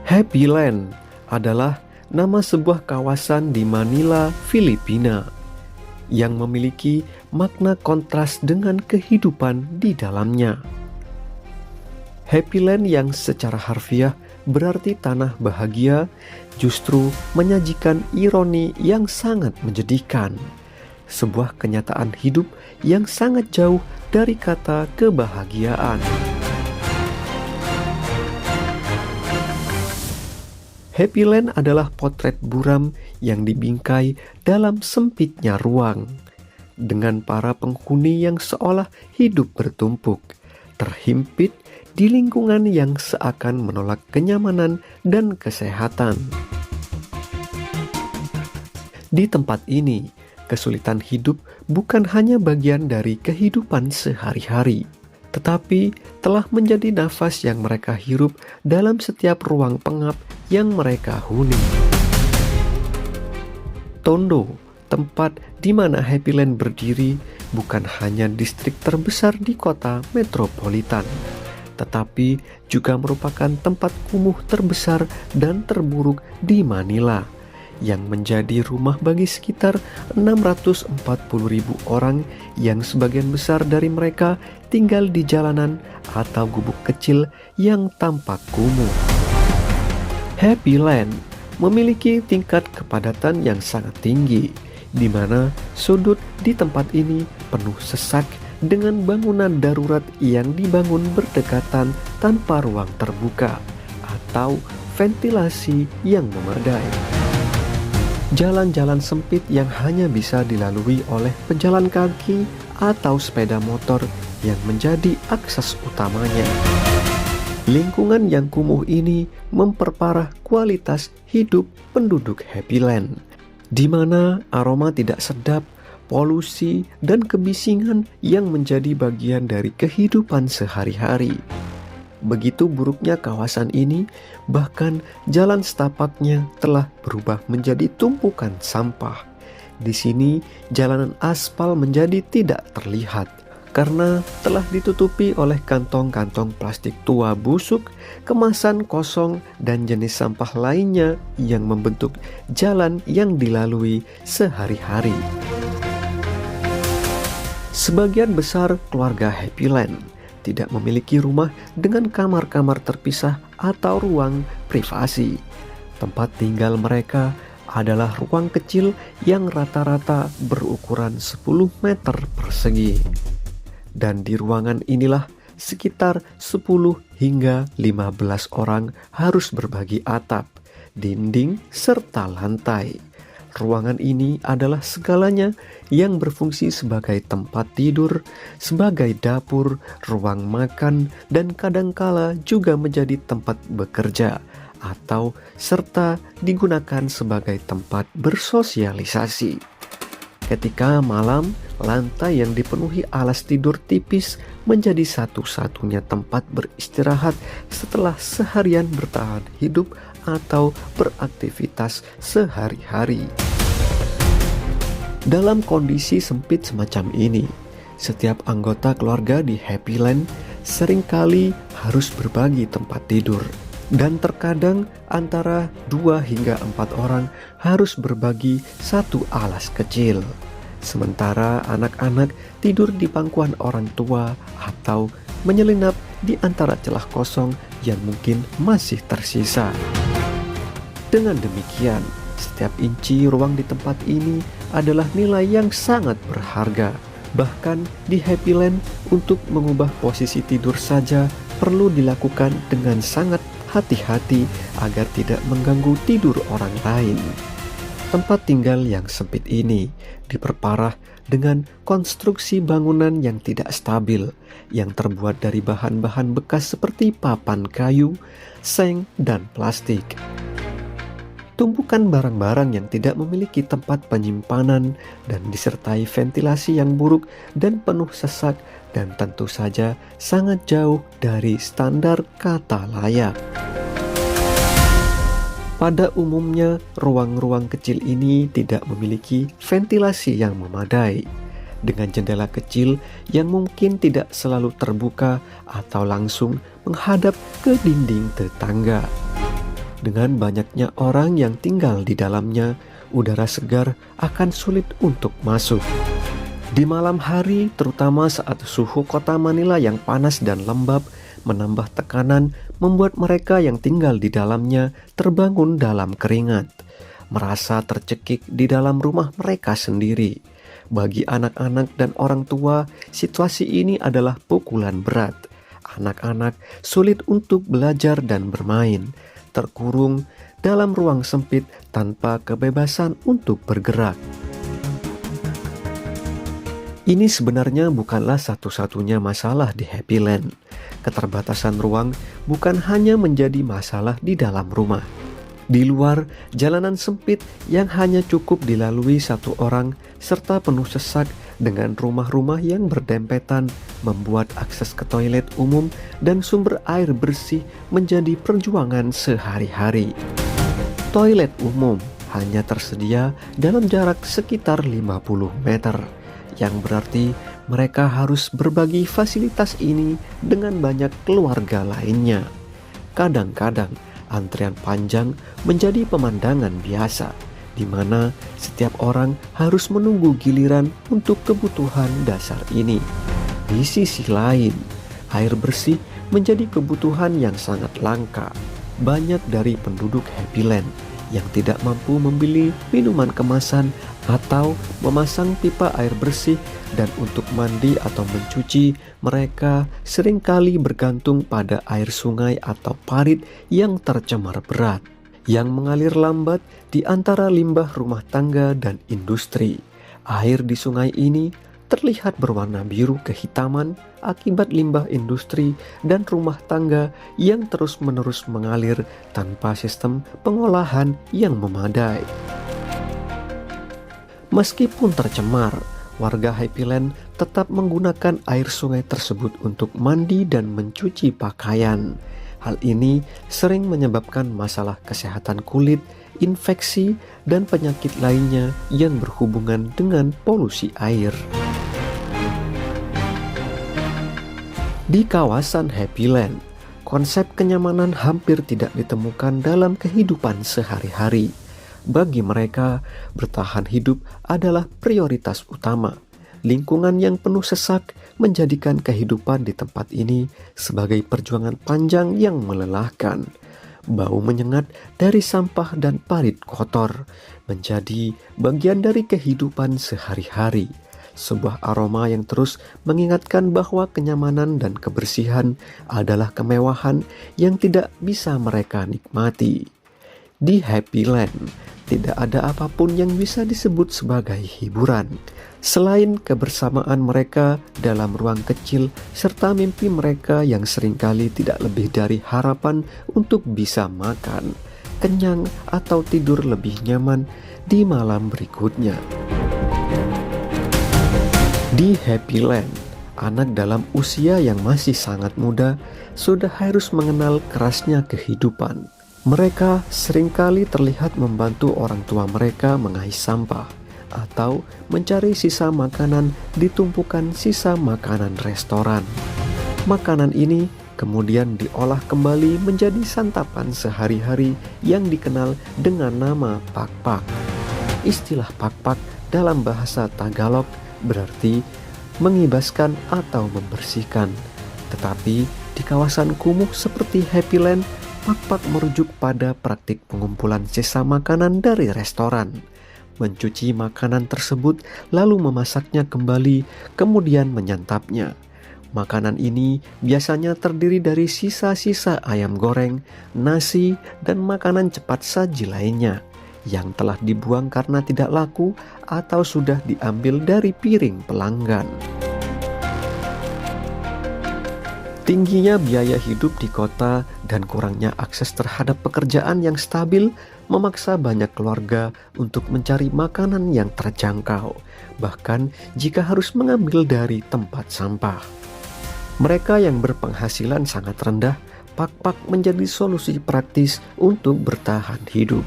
Happy Land adalah nama sebuah kawasan di Manila, Filipina, yang memiliki makna kontras dengan kehidupan di dalamnya. Happy Land yang secara harfiah berarti tanah bahagia, justru menyajikan ironi yang sangat menjadikan. Sebuah kenyataan hidup yang sangat jauh dari kata kebahagiaan. Happy Land adalah potret buram yang dibingkai dalam sempitnya ruang, dengan para penghuni yang seolah hidup bertumpuk, terhimpit di lingkungan yang seakan menolak kenyamanan dan kesehatan. Di tempat ini, kesulitan hidup bukan hanya bagian dari kehidupan sehari-hari, tetapi telah menjadi nafas yang mereka hirup dalam setiap ruang pengap yang mereka huni. Tondo, tempat di mana Happy Land berdiri, bukan hanya distrik terbesar di kota metropolitan, tetapi juga merupakan tempat kumuh terbesar dan terburuk di Manila, yang menjadi rumah bagi sekitar 640.000 orang yang sebagian besar dari mereka tinggal di jalanan atau gubuk kecil yang tampak kumuh. Happy Land memiliki tingkat kepadatan yang sangat tinggi, di mana sudut di tempat ini penuh sesak dengan bangunan darurat yang dibangun berdekatan tanpa ruang terbuka atau ventilasi yang memadai. Jalan-jalan sempit yang hanya bisa dilalui oleh pejalan kaki atau sepeda motor yang menjadi akses utamanya. Lingkungan yang kumuh ini memperparah kualitas hidup penduduk Happy Land, di mana aroma tidak sedap, polusi, dan kebisingan yang menjadi bagian dari kehidupan sehari-hari. Begitu buruknya kawasan ini, bahkan jalan setapaknya telah berubah menjadi tumpukan sampah. Di sini, jalanan aspal menjadi tidak terlihat karena telah ditutupi oleh kantong-kantong plastik tua busuk, kemasan kosong, dan jenis sampah lainnya yang membentuk jalan yang dilalui sehari-hari. Sebagian besar keluarga Happy Land tidak memiliki rumah dengan kamar-kamar terpisah atau ruang privasi. Tempat tinggal mereka adalah ruang kecil yang rata-rata berukuran 10 meter persegi. Dan di ruangan inilah sekitar 10 hingga 15 orang harus berbagi atap, dinding, serta lantai. Ruangan ini adalah segalanya yang berfungsi sebagai tempat tidur, sebagai dapur, ruang makan, dan kadangkala juga menjadi tempat bekerja atau serta digunakan sebagai tempat bersosialisasi. Ketika malam, lantai yang dipenuhi alas tidur tipis menjadi satu-satunya tempat beristirahat setelah seharian bertahan hidup atau beraktivitas sehari-hari. Dalam kondisi sempit semacam ini, setiap anggota keluarga di Happy Land seringkali harus berbagi tempat tidur, dan terkadang antara 2 hingga 4 orang harus berbagi satu alas kecil. Sementara anak-anak tidur di pangkuan orang tua atau menyelinap di antara celah kosong yang mungkin masih tersisa. Dengan demikian, setiap inci ruang di tempat ini adalah nilai yang sangat berharga. Bahkan di Happy Land, untuk mengubah posisi tidur saja perlu dilakukan dengan sangat hati-hati agar tidak mengganggu tidur orang lain. Tempat tinggal yang sempit ini diperparah dengan konstruksi bangunan yang tidak stabil, yang terbuat dari bahan-bahan bekas seperti papan kayu, seng, dan plastik. Tumpukan barang-barang yang tidak memiliki tempat penyimpanan dan disertai ventilasi yang buruk dan penuh sesak, dan tentu saja sangat jauh dari standar kata layak. Pada umumnya, ruang-ruang kecil ini tidak memiliki ventilasi yang memadai, dengan jendela kecil yang mungkin tidak selalu terbuka atau langsung menghadap ke dinding tetangga. Dengan banyaknya orang yang tinggal di dalamnya, udara segar akan sulit untuk masuk. Di malam hari, terutama saat suhu kota Manila yang panas dan lembab menambah tekanan, membuat mereka yang tinggal di dalamnya terbangun dalam keringat, merasa tercekik di dalam rumah mereka sendiri. Bagi anak-anak dan orang tua, situasi ini adalah pukulan berat. Anak-anak sulit untuk belajar dan bermain, terkurung dalam ruang sempit tanpa kebebasan untuk bergerak. Ini sebenarnya bukanlah satu-satunya masalah di Happy Land. Keterbatasan ruang bukan hanya menjadi masalah di dalam rumah. Di luar, jalanan sempit yang hanya cukup dilalui satu orang serta penuh sesak dengan rumah-rumah yang berdempetan membuat akses ke toilet umum dan sumber air bersih menjadi perjuangan sehari-hari. Toilet umum hanya tersedia dalam jarak sekitar 50 meter, yang berarti mereka harus berbagi fasilitas ini dengan banyak keluarga lainnya. Kadang-kadang antrian panjang menjadi pemandangan biasa, di mana setiap orang harus menunggu giliran untuk kebutuhan dasar ini. Di sisi lain, air bersih menjadi kebutuhan yang sangat langka. Banyak dari penduduk Happy Land yang tidak mampu membeli minuman kemasan atau memasang pipa air bersih, dan untuk mandi atau mencuci mereka seringkali bergantung pada air sungai atau parit yang tercemar berat, yang mengalir lambat di antara limbah rumah tangga dan industri. Air di sungai ini terlihat berwarna biru kehitaman akibat limbah industri dan rumah tangga yang terus-menerus mengalir tanpa sistem pengolahan yang memadai. Meskipun tercemar, warga Happy Land tetap menggunakan air sungai tersebut untuk mandi dan mencuci pakaian. Hal ini sering menyebabkan masalah kesehatan kulit, infeksi, dan penyakit lainnya yang berhubungan dengan polusi air. Di kawasan Happy Land, konsep kenyamanan hampir tidak ditemukan dalam kehidupan sehari-hari. Bagi mereka, bertahan hidup adalah prioritas utama. Lingkungan yang penuh sesak menjadikan kehidupan di tempat ini sebagai perjuangan panjang yang melelahkan. Bau menyengat dari sampah dan parit kotor menjadi bagian dari kehidupan sehari-hari. Sebuah aroma yang terus mengingatkan bahwa kenyamanan dan kebersihan adalah kemewahan yang tidak bisa mereka nikmati. Di Happy Land, tidak ada apapun yang bisa disebut sebagai hiburan selain kebersamaan mereka dalam ruang kecil serta mimpi mereka yang seringkali tidak lebih dari harapan untuk bisa makan, kenyang, atau tidur lebih nyaman di malam berikutnya. Di Happy Land, anak dalam usia yang masih sangat muda sudah harus mengenal kerasnya kehidupan. Mereka seringkali terlihat membantu orang tua mereka mengais sampah atau mencari sisa makanan di tumpukan sisa makanan restoran. Makanan ini kemudian diolah kembali menjadi santapan sehari-hari yang dikenal dengan nama pakpak. Istilah pakpak dalam bahasa Tagalog berarti mengibaskan atau membersihkan. Tetapi di kawasan kumuh seperti Happy Land, pakpak merujuk pada praktik pengumpulan sisa makanan dari restoran, mencuci makanan tersebut lalu memasaknya kembali, kemudian menyantapnya. Makanan ini biasanya terdiri dari sisa-sisa ayam goreng, nasi, dan makanan cepat saji lainnya yang telah dibuang karena tidak laku atau sudah diambil dari piring pelanggan. Tingginya biaya hidup di kota dan kurangnya akses terhadap pekerjaan yang stabil memaksa banyak keluarga untuk mencari makanan yang terjangkau, bahkan jika harus mengambil dari tempat sampah. Mereka yang berpenghasilan sangat rendah, pakpak menjadi solusi praktis untuk bertahan hidup,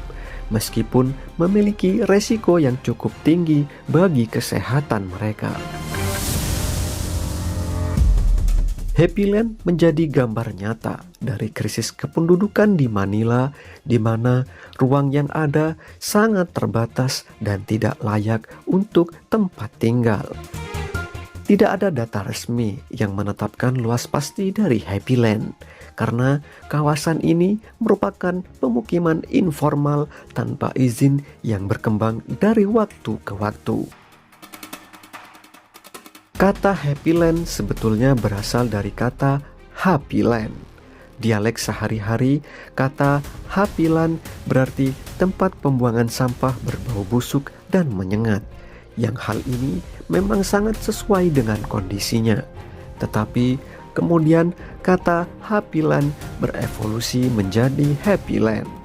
meskipun memiliki resiko yang cukup tinggi bagi kesehatan mereka. Happy Land menjadi gambar nyata dari krisis kependudukan di Manila, di mana ruang yang ada sangat terbatas dan tidak layak untuk tempat tinggal. Tidak ada data resmi yang menetapkan luas pasti dari Happy Land, karena kawasan ini merupakan pemukiman informal tanpa izin yang berkembang dari waktu ke waktu. Kata Happy Land sebetulnya berasal dari kata Happy Land. Dialek sehari-hari, kata Happy Land berarti tempat pembuangan sampah berbau busuk dan menyengat, yang hal ini memang sangat sesuai dengan kondisinya. Tetapi kemudian kata Happy Land berevolusi menjadi Happy Land.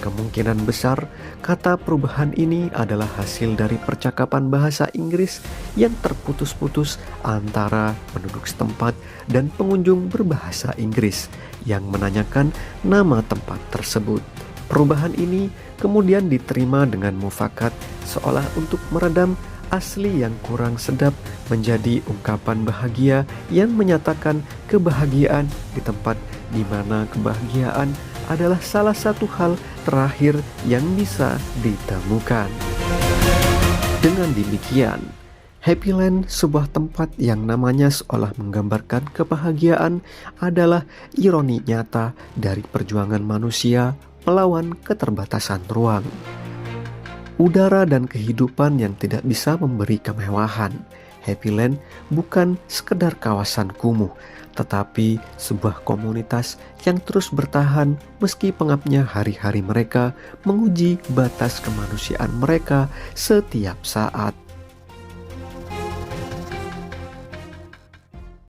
Kemungkinan besar kata perubahan ini adalah hasil dari percakapan bahasa Inggris yang terputus-putus antara penduduk setempat dan pengunjung berbahasa Inggris yang menanyakan nama tempat tersebut. Perubahan ini kemudian diterima dengan mufakat seolah untuk meredam asli yang kurang sedap menjadi ungkapan bahagia yang menyatakan kebahagiaan di tempat di mana kebahagiaan adalah salah satu hal terakhir yang bisa ditemukan. Dengan demikian, Happy Land, sebuah tempat yang namanya seolah menggambarkan kebahagiaan, adalah ironi nyata dari perjuangan manusia melawan keterbatasan ruang. Udara dan kehidupan yang tidak bisa memberi kemewahan. Happy Land bukan sekedar kawasan kumuh, tetapi sebuah komunitas yang terus bertahan meski pengapnya hari-hari mereka menguji batas kemanusiaan mereka setiap saat.